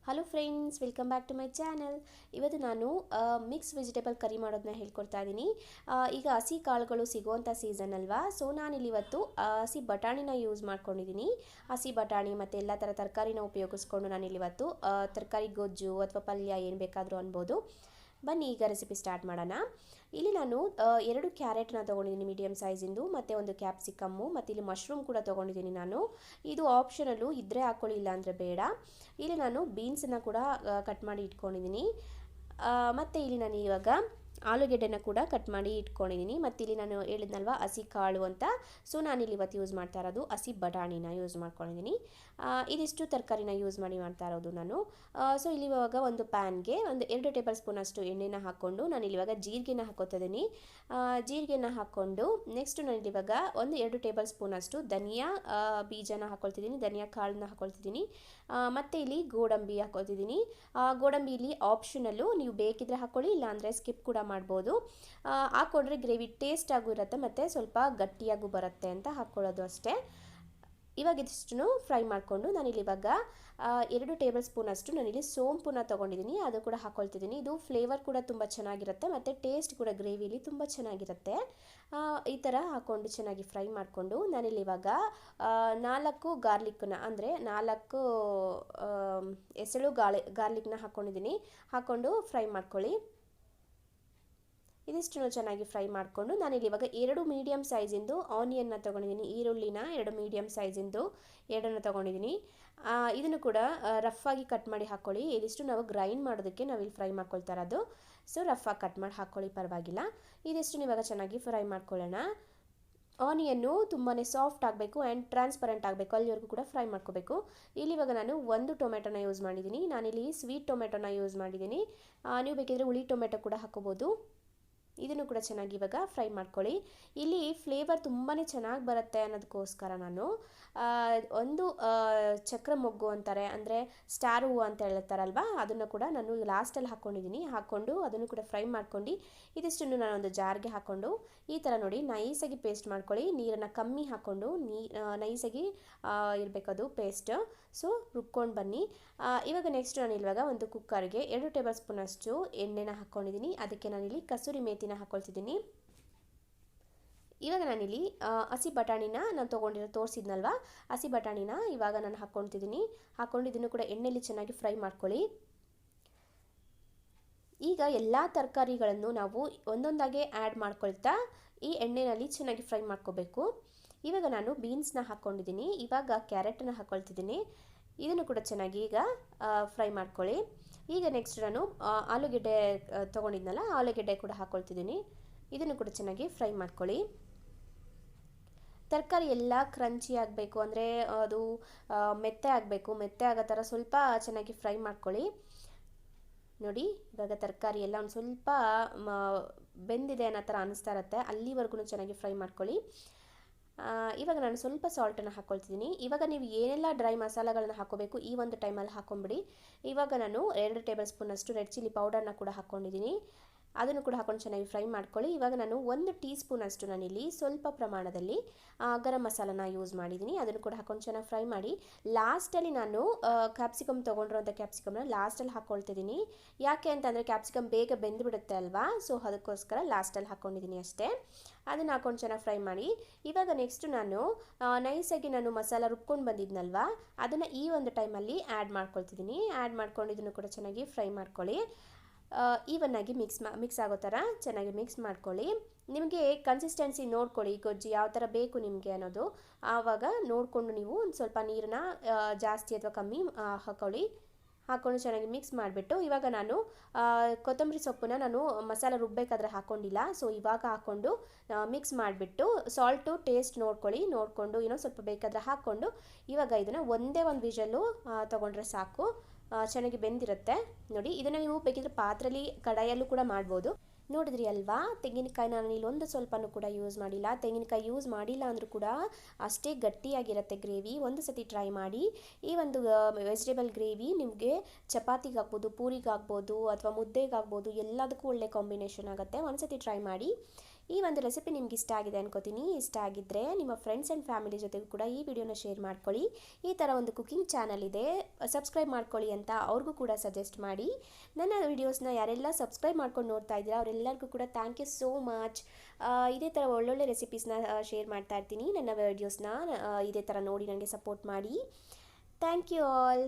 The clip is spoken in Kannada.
Hello friends, welcome back to my channel. ಇವತ್ತು ನಾನು ಮಿಕ್ಸ್ ವೆಜಿಟೇಬಲ್ ಕರಿ ಮಾಡೋದನ್ನ ಹೇಳ್ಕೊಡ್ತಾ ಇದ್ದೀನಿ. ಈಗ ಹಸಿ ಕಾಳುಗಳು ಸಿಗುವಂಥ ಸೀಸನ್ ಅಲ್ವಾ, ಸೊ ನಾನಿಲ್ಲಿ ಇವತ್ತು ಹಸಿ ಬಟಾಣಿನ ಯೂಸ್ ಮಾಡ್ಕೊಂಡಿದ್ದೀನಿ. ಹಸಿ ಬಟಾಣಿ ಮತ್ತು ಎಲ್ಲ ಥರ ತರಕಾರಿನ ಉಪಯೋಗಿಸ್ಕೊಂಡು ನಾನಿಲ್ಲಿ ಇವತ್ತು ತರಕಾರಿ ಗೊಜ್ಜು ಅಥವಾ ಪಲ್ಯ ಏನು ಬೇಕಾದರೂ ಅನ್ಬೋದು. ಬನ್ನಿ ಈಗ ರೆಸಿಪಿ ಸ್ಟಾರ್ಟ್ ಮಾಡೋಣ. ಇಲ್ಲಿ ನಾನು 2 ಕ್ಯಾರೆಟ್ನ ತೊಗೊಂಡಿದ್ದೀನಿ ಮೀಡಿಯಮ್ ಸೈಜಿಂದು, ಮತ್ತು ಒಂದು ಕ್ಯಾಪ್ಸಿಕಮ್ಮು, ಮತ್ತು ಇಲ್ಲಿ ಮಶ್ರೂಮ್ ಕೂಡ ತೊಗೊಂಡಿದ್ದೀನಿ ನಾನು. ಇದು ಆಪ್ಷನಲ್ಲು, ಇದ್ದರೆ ಹಾಕ್ಕೊಳ್ಳಿ, ಇಲ್ಲ ಅಂದರೆ ಬೇಡ. ಇಲ್ಲಿ ನಾನು ಬೀನ್ಸನ್ನು ಕೂಡ ಕಟ್ ಮಾಡಿ ಇಟ್ಕೊಂಡಿದ್ದೀನಿ. ಮತ್ತು ಇಲ್ಲಿ ನಾನು ಇವಾಗ ಆಲೂಗೆಡ್ಡೆನ ಕೂಡ ಕಟ್ ಮಾಡಿ ಇಟ್ಕೊಂಡಿದ್ದೀನಿ. ಮತ್ತು ಇಲ್ಲಿ ನಾನು ಹೇಳಿದ್ನಲ್ವ ಹಸಿ ಕಾಳು ಅಂತ, ಸೊ ನಾನಿಲ್ಲಿ ಇವತ್ತು ಯೂಸ್ ಮಾಡ್ತಾ ಇರೋದು ಹಸಿ ಬಟಾಣಿನ ಯೂಸ್ ಮಾಡ್ಕೊಂಡಿದ್ದೀನಿ. ಇದಿಷ್ಟು ತರಕಾರಿನ ಯೂಸ್ ಮಾಡ್ತಾ ಇರೋದು ನಾನು. ಸೊ ಇಲ್ಲಿ ಇವಾಗ ಒಂದು ಪ್ಯಾನ್ಗೆ ಒಂದು 2 ಟೇಬಲ್ ಸ್ಪೂನ್ ಅಷ್ಟು ಎಣ್ಣೆನ ಹಾಕ್ಕೊಂಡು ನಾನಿಲ್ಲಿ ಇವಾಗ ಜೀರಿಗೆನ ಹಾಕೋತಿದ್ದೀನಿ. ಜೀರಿಗೆನ ಹಾಕ್ಕೊಂಡು ನೆಕ್ಸ್ಟ್ ನಾನಿಲ್ಲಿ ಇವಾಗ ಒಂದು 2 ಟೇಬಲ್ ಸ್ಪೂನ್ ಅಷ್ಟು ಧನಿಯಾ ಬೀಜನ ಹಾಕ್ಕೊಳ್ತಿದ್ದೀನಿ, ಧನಿಯಾ ಕಾಳನ್ನ ಹಾಕ್ಕೊಳ್ತಿದ್ದೀನಿ. ಮತ್ತು ಇಲ್ಲಿ ಗೋಡಂಬಿ ಹಾಕ್ಕೊಳ್ತಿದ್ದೀನಿ. ಗೋಡಂಬಿ ಇಲ್ಲಿ ಆಪ್ಷನಲ್ಲು, ನೀವು ಬೇಕಿದ್ರೆ ಹಾಕ್ಕೊಳ್ಳಿ, ಇಲ್ಲಾಂದರೆ ಸ್ಕಿಪ್ ಕೂಡ ಮಾಡ್ಬೋದು. ಹಾಕ್ಕೊಂಡ್ರೆ ಗ್ರೇವಿ ಟೇಸ್ಟ್ ಆಗೂ ಇರುತ್ತೆ ಮತ್ತು ಸ್ವಲ್ಪ ಗಟ್ಟಿಯಾಗೂ ಬರುತ್ತೆ ಅಂತ ಹಾಕ್ಕೊಳ್ಳೋದು ಅಷ್ಟೇ. ಇವಾಗ ಇದಿಷ್ಟು ಫ್ರೈ ಮಾಡಿಕೊಂಡು ನಾನಿಲ್ಲಿ ಇವಾಗ 2 ಟೇಬಲ್ ಸ್ಪೂನ್ ಅಷ್ಟು ನಾನಿಲ್ಲಿ ಸೋಂಪುನ ತೊಗೊಂಡಿದ್ದೀನಿ, ಅದು ಕೂಡ ಹಾಕ್ಕೊಳ್ತಿದ್ದೀನಿ. ಇದು ಫ್ಲೇವರ್ ಕೂಡ ತುಂಬ ಚೆನ್ನಾಗಿರುತ್ತೆ ಮತ್ತು ಟೇಸ್ಟ್ ಕೂಡ ಗ್ರೇವಿಲಿ ತುಂಬ ಚೆನ್ನಾಗಿರುತ್ತೆ. ಈ ಥರ ಹಾಕ್ಕೊಂಡು ಚೆನ್ನಾಗಿ ಫ್ರೈ ಮಾಡಿಕೊಂಡು ನಾನಿಲ್ಲಿ ಇವಾಗ 4 ಗಾರ್ಲಿಕ್ನ, ಅಂದರೆ 4 ಎಸಳು ಗಾರ್ಲಿಕ್ನ ಹಾಕ್ಕೊಂಡಿದ್ದೀನಿ. ಹಾಕ್ಕೊಂಡು ಫ್ರೈ ಮಾಡ್ಕೊಳ್ಳಿ. ಇದಿಷ್ಟು ಚೆನ್ನಾಗಿ ಫ್ರೈ ಮಾಡಿಕೊಂಡು ನಾನಿಲ್ಲಿ ಇವಾಗ 2 ಮೀಡಿಯಮ್ ಸೈಜಿಂದು ಆನಿಯನ್ನ ತೊಗೊಂಡಿದ್ದೀನಿ. ಈರುಳ್ಳಿನ 2 ಮೀಡಿಯಮ್ ಸೈಜಿಂದು 2 ತೊಗೊಂಡಿದ್ದೀನಿ. ಇದನ್ನು ಕೂಡ ರಫಾಗಿ ಕಟ್ ಮಾಡಿ ಹಾಕ್ಕೊಳ್ಳಿ. ಇದಿಷ್ಟು ನಾವು ಗ್ರೈಂಡ್ ಮಾಡೋದಕ್ಕೆ ನಾವಿಲ್ಲಿ ಫ್ರೈ ಮಾಡ್ಕೊಳ್ತಾ ಇರೋದು, ಸೊ ರಫಾಗಿ ಕಟ್ ಮಾಡಿ ಹಾಕ್ಕೊಳ್ಳಿ, ಪರವಾಗಿಲ್ಲ. ಇದಿಷ್ಟು ಇವಾಗ ಚೆನ್ನಾಗಿ ಫ್ರೈ ಮಾಡ್ಕೊಳ್ಳೋಣ. ಆನಿಯನ್ನು ತುಂಬಾ ಸಾಫ್ಟ್ ಆಗಬೇಕು ಆ್ಯಂಡ್ ಟ್ರಾನ್ಸ್ಪರೆಂಟ್ ಆಗಬೇಕು, ಅಲ್ಲಿವರೆಗೂ ಕೂಡ ಫ್ರೈ ಮಾಡ್ಕೋಬೇಕು. ಇಲ್ಲಿ ಇವಾಗ ನಾನು 1 ಟೊಮೆಟೊನ ಯೂಸ್ ಮಾಡಿದ್ದೀನಿ. ನಾನಿಲ್ಲಿ ಸ್ವೀಟ್ ಟೊಮೆಟೊನ ಯೂಸ್ ಮಾಡಿದ್ದೀನಿ. ನೀವು ಬೇಕಿದ್ರೆ ಹುಳಿ ಟೊಮೆಟೊ ಕೂಡ ಹಾಕೋಬೋದು. ಇದನ್ನು ಕೂಡ ಚೆನ್ನಾಗಿ ಇವಾಗ ಫ್ರೈ ಮಾಡ್ಕೊಳ್ಳಿ. ಇಲ್ಲಿ ಫ್ಲೇವರ್ ತುಂಬಾ ಚೆನ್ನಾಗಿ ಬರುತ್ತೆ ಅನ್ನೋದಕ್ಕೋಸ್ಕರ ನಾನು ಒಂದು ಚಕ್ರ ಮೊಗ್ಗು ಅಂತಾರೆ, ಅಂದರೆ ಸ್ಟಾರ್ ಹೂವು ಅಂತ ಹೇಳ್ತಾರಲ್ವ, ಅದನ್ನು ಕೂಡ ನಾನು ಲಾಸ್ಟಲ್ಲಿ ಹಾಕ್ಕೊಂಡಿದ್ದೀನಿ. ಹಾಕ್ಕೊಂಡು ಅದನ್ನು ಕೂಡ ಫ್ರೈ ಮಾಡ್ಕೊಂಡು ಇದಿಷ್ಟನ್ನು ನಾನು ಒಂದು ಜಾರ್ಗೆ ಹಾಕ್ಕೊಂಡು ಈ ಥರ ನೋಡಿ ನೈಸಾಗಿ ಪೇಸ್ಟ್ ಮಾಡ್ಕೊಳ್ಳಿ. ನೀರನ್ನು ಕಮ್ಮಿ ಹಾಕ್ಕೊಂಡು ನೈಸಾಗಿ ಇರಬೇಕದು ಪೇಸ್ಟ್, ಸೊ ರುಬ್ಕೊಂಡು ಬನ್ನಿ. ಇವಾಗ ನೆಕ್ಸ್ಟ್ ನಾನು ಇವಾಗ ಒಂದು ಕುಕ್ಕರ್ಗೆ 2 ಟೇಬಲ್ ಸ್ಪೂನ್ ಅಷ್ಟು ಎಣ್ಣೆನ ಹಾಕ್ಕೊಂಡಿದ್ದೀನಿ. ಅದಕ್ಕೆ ನಾನಿಲ್ಲಿ ಕಸೂರಿ ಮೇಥಿನ ಹಾಕ್ಕೊಳ್ತಿದ್ದೀನಿ. ಇವಾಗ ನಾನಿಲ್ಲಿ ಹಸಿ ಬಟಾಣಿನ ನಾನು ತೋರಿಸಿದ್ನಲ್ವ, ಹಸಿ ಬಟಾಣಿನ ಇವಾಗ ನಾನು ಹಾಕ್ಕೊಳ್ತಿದ್ದೀನಿ. ಹಾಕ್ಕೊಂಡು ಇದನ್ನು ಕೂಡ ಎಣ್ಣೆಯಲ್ಲಿ ಚೆನ್ನಾಗಿ ಫ್ರೈ ಮಾಡ್ಕೊಳ್ಳಿ. ಈಗ ಎಲ್ಲ ತರಕಾರಿಗಳನ್ನು ನಾವು ಒಂದೊಂದಾಗೆ ಆ್ಯಡ್ ಮಾಡ್ಕೊಳ್ತಾ ಈ ಎಣ್ಣೆಯಲ್ಲಿ ಚೆನ್ನಾಗಿ ಫ್ರೈ ಮಾಡ್ಕೋಬೇಕು. ಇವಾಗ ನಾನು ಬೀನ್ಸ್ನ ಹಾಕ್ಕೊಂಡಿದ್ದೀನಿ. ಇವಾಗ ಕ್ಯಾರೆಟನ್ನ ಹಾಕ್ಕೊಳ್ತಿದ್ದೀನಿ. ಇದನ್ನು ಕೂಡ ಚೆನ್ನಾಗಿ ಈಗ ಫ್ರೈ ಮಾಡ್ಕೊಳ್ಳಿ. ಈಗ ನೆಕ್ಸ್ಟ್ ನಾನು ಆಲೂಗೆಡ್ಡೆ ತೊಗೊಂಡಿದ್ನಲ್ಲ, ಆಲೂಗೆಡ್ಡೆ ಕೂಡ ಹಾಕ್ಕೊಳ್ತಿದ್ದೀನಿ. ಇದನ್ನು ಕೂಡ ಚೆನ್ನಾಗಿ ಫ್ರೈ ಮಾಡ್ಕೊಳ್ಳಿ. ತರಕಾರಿ ಎಲ್ಲ ಕ್ರಂಚಿ ಆಗಬೇಕು, ಅಂದರೆ ಅದು ಮೆತ್ತೆ ಆಗಬೇಕು. ಮೆತ್ತೆ ಆಗೋ ಥರ ಸ್ವಲ್ಪ ಚೆನ್ನಾಗಿ ಫ್ರೈ ಮಾಡ್ಕೊಳ್ಳಿ. ನೋಡಿ ಇವಾಗ ತರಕಾರಿ ಎಲ್ಲ ಒಂದು ಸ್ವಲ್ಪ ಬೆಂದಿದೆ ಅನ್ನೋ ಥರ ಅನಿಸ್ತಾ ಇರುತ್ತೆ, ಅಲ್ಲಿವರೆಗೂ ಚೆನ್ನಾಗಿ ಫ್ರೈ ಮಾಡ್ಕೊಳ್ಳಿ. ಇವಾಗ ನಾನು ಸ್ವಲ್ಪ ಸಾಲ್ಟನ್ನು ಹಾಕ್ಕೊಳ್ತಿದ್ದೀನಿ. ಇವಾಗ ನೀವು ಏನೆಲ್ಲ ಡ್ರೈ ಮಸಾಲೆಗಳನ್ನ ಹಾಕೋಬೇಕು ಈ ಒಂದು ಟೈಮಲ್ಲಿ ಹಾಕೊಂಬಿಡಿ. ಇವಾಗ ನಾನು 2 ಟೇಬಲ್ ಸ್ಪೂನ್ ಅಷ್ಟು ರೆಡ್ ಚಿಲ್ಲಿ ಪೌಡರ್ನ ಕೂಡ ಹಾಕ್ಕೊಂಡಿದ್ದೀನಿ. ಅದನ್ನು ಕೂಡ ಹಾಕೊಂಡು ಚೆನ್ನಾಗಿ ಫ್ರೈ ಮಾಡ್ಕೊಳ್ಳಿ. ಇವಾಗ ನಾನು 1 ಟೀ ಸ್ಪೂನ್ ಅಷ್ಟು ನಾನಿಲ್ಲಿ ಸ್ವಲ್ಪ ಪ್ರಮಾಣದಲ್ಲಿ ಗರಂ ಮಸಾಲನ ಯೂಸ್ ಮಾಡಿದ್ದೀನಿ. ಅದನ್ನು ಕೂಡ ಹಾಕೊಂಡು ಚೆನ್ನಾಗಿ ಫ್ರೈ ಮಾಡಿ ಲಾಸ್ಟಲ್ಲಿ ನಾನು ಕ್ಯಾಪ್ಸಿಕಮ್ ತೊಗೊಂಡಿರೋಂಥ ಕ್ಯಾಪ್ಸಿಕಮ್ನ ಲಾಸ್ಟಲ್ಲಿ ಹಾಕ್ಕೊಳ್ತಿದ್ದೀನಿ. ಯಾಕೆ ಅಂತಂದರೆ ಕ್ಯಾಪ್ಸಿಕಮ್ ಬೇಗ ಬೆಂದುಬಿಡುತ್ತೆ ಅಲ್ವಾ, ಸೊ ಅದಕ್ಕೋಸ್ಕರ ಲಾಸ್ಟಲ್ಲಿ ಹಾಕ್ಕೊಂಡಿದ್ದೀನಿ ಅಷ್ಟೇ. ಅದನ್ನು ಹಾಕೊಂಡು ಚೆನ್ನಾಗಿ ಫ್ರೈ ಮಾಡಿ. ಇವಾಗ ನೆಕ್ಸ್ಟು ನಾನು ನೈಸಾಗಿ ನಾನು ಮಸಾಲ ರುಬ್ಕೊಂಡು ಬಂದಿದ್ನಲ್ವ, ಅದನ್ನು ಈ ಒಂದು ಟೈಮಲ್ಲಿ ಆ್ಯಡ್ ಮಾಡ್ಕೊಳ್ತಿದ್ದೀನಿ. ಆ್ಯಡ್ ಮಾಡ್ಕೊಂಡು ಇದನ್ನು ಕೂಡ ಚೆನ್ನಾಗಿ ಫ್ರೈ ಮಾಡ್ಕೊಳ್ಳಿ. ಈವನ್ನಾಗಿ ಮಿಕ್ಸ್ ಆಗೋ ಥರ ಚೆನ್ನಾಗಿ ಮಿಕ್ಸ್ ಮಾಡ್ಕೊಳ್ಳಿ. ನಿಮಗೆ ಕನ್ಸಿಸ್ಟೆನ್ಸಿ ನೋಡ್ಕೊಳ್ಳಿ, ಗೊಜ್ಜು ಯಾವ ಥರ ಬೇಕು ನಿಮಗೆ ಅನ್ನೋದು. ಆವಾಗ ನೋಡಿಕೊಂಡು ನೀವು ಒಂದು ಸ್ವಲ್ಪ ನೀರನ್ನ ಜಾಸ್ತಿ ಅಥವಾ ಕಮ್ಮಿ ಹಾಕ್ಕೊಳ್ಳಿ. ಹಾಕ್ಕೊಂಡು ಚೆನ್ನಾಗಿ ಮಿಕ್ಸ್ ಮಾಡಿಬಿಟ್ಟು ಇವಾಗ ನಾನು ಕೊತ್ತಂಬರಿ ಸೊಪ್ಪನ್ನ ನಾನು ಮಸಾಲೆ ರುಬ್ಬಬೇಕಾದ್ರೆ ಹಾಕ್ಕೊಂಡಿಲ್ಲ, ಸೊ ಇವಾಗ ಹಾಕ್ಕೊಂಡು ಮಿಕ್ಸ್ ಮಾಡಿಬಿಟ್ಟು ಸಾಲ್ಟು ಟೇಸ್ಟ್ ನೋಡಿಕೊಂಡು ಇನ್ನೊಂದು ಸ್ವಲ್ಪ ಬೇಕಾದರೆ ಹಾಕ್ಕೊಂಡು ಇವಾಗ ಇದನ್ನು ಒಂದೇ ಒಂದು ವಿಷಲ್ಲು ತೊಗೊಂಡ್ರೆ ಸಾಕು, ಚೆನ್ನಾಗಿ ಬೆಂದಿರುತ್ತೆ. ನೋಡಿ ಇದನ್ನು ನೀವು ಬೇಕಿದ್ರೆ ಪಾತ್ರೆಯಲ್ಲಿ ಕಡಾಯಲ್ಲೂ ಕೂಡ ಮಾಡ್ಬೋದು. ನೋಡಿದ್ರಿ ಅಲ್ವಾ, ತೆಂಗಿನಕಾಯಿ ನಾನು ಇಲ್ಲೊಂದು ಸ್ವಲ್ಪನೂ ಕೂಡ ಯೂಸ್ ಮಾಡಿಲ್ಲ. ತೆಂಗಿನಕಾಯಿ ಯೂಸ್ ಮಾಡಿಲ್ಲ ಅಂದರೂ ಕೂಡ ಅಷ್ಟೇ ಗಟ್ಟಿಯಾಗಿರುತ್ತೆ ಗ್ರೇವಿ. ಒಂದು ಸತಿ ಟ್ರೈ ಮಾಡಿ. ಈ ಒಂದು ವೆಜಿಟೇಬಲ್ ಗ್ರೇವಿ ನಿಮಗೆ ಚಪಾತಿಗಾಗ್ಬೋದು, ಪೂರಿಗಾಗ್ಬೋದು ಅಥವಾ ಮುದ್ದೆಗಾಗ್ಬೋದು, ಎಲ್ಲದಕ್ಕೂ ಒಳ್ಳೆ ಕಾಂಬಿನೇಷನ್ ಆಗುತ್ತೆ. ಒಂದು ಸತಿ ಟ್ರೈ ಮಾಡಿ. ಈ ಒಂದು ರೆಸಿಪಿ ನಿಮ್ಗೆ ಇಷ್ಟ ಆಗಿದೆ ಅನ್ಕೋತೀನಿ. ಇಷ್ಟ ಆಗಿದ್ದರೆ ನಿಮ್ಮ ಫ್ರೆಂಡ್ಸ್ ಆ್ಯಂಡ್ ಫ್ಯಾಮಿಲಿ ಜೊತೆಗೂ ಕೂಡ ಈ ವಿಡಿಯೋನ ಶೇರ್ ಮಾಡ್ಕೊಳ್ಳಿ. ಈ ಥರ ಒಂದು ಕುಕಿಂಗ್ ಚಾನಲ್ ಇದೆ, ಸಬ್ಸ್ಕ್ರೈಬ್ ಮಾಡ್ಕೊಳ್ಳಿ ಅಂತ ಅವ್ರಿಗೂ ಕೂಡ ಸಜೆಸ್ಟ್ ಮಾಡಿ. ನನ್ನ ವಿಡಿಯೋಸ್ನ ಯಾರೆಲ್ಲ ಸಬ್ಸ್ಕ್ರೈಬ್ ಮಾಡ್ಕೊಂಡು ನೋಡ್ತಾ ಇದ್ದೀರಾ ಅವರೆಲ್ಲರಿಗೂ ಕೂಡ ಥ್ಯಾಂಕ್ ಯು ಸೋ ಮಚ್. ಇದೇ ಥರ ಒಳ್ಳೊಳ್ಳೆ ರೆಸಿಪೀಸ್ನ ಶೇರ್ ಮಾಡ್ತಾ ಇರ್ತೀನಿ. ನನ್ನ ವಿಡಿಯೋಸ್ನ ಇದೇ ಥರ ನೋಡಿ ನನಗೆ ಸಪೋರ್ಟ್ ಮಾಡಿ. Thank you all.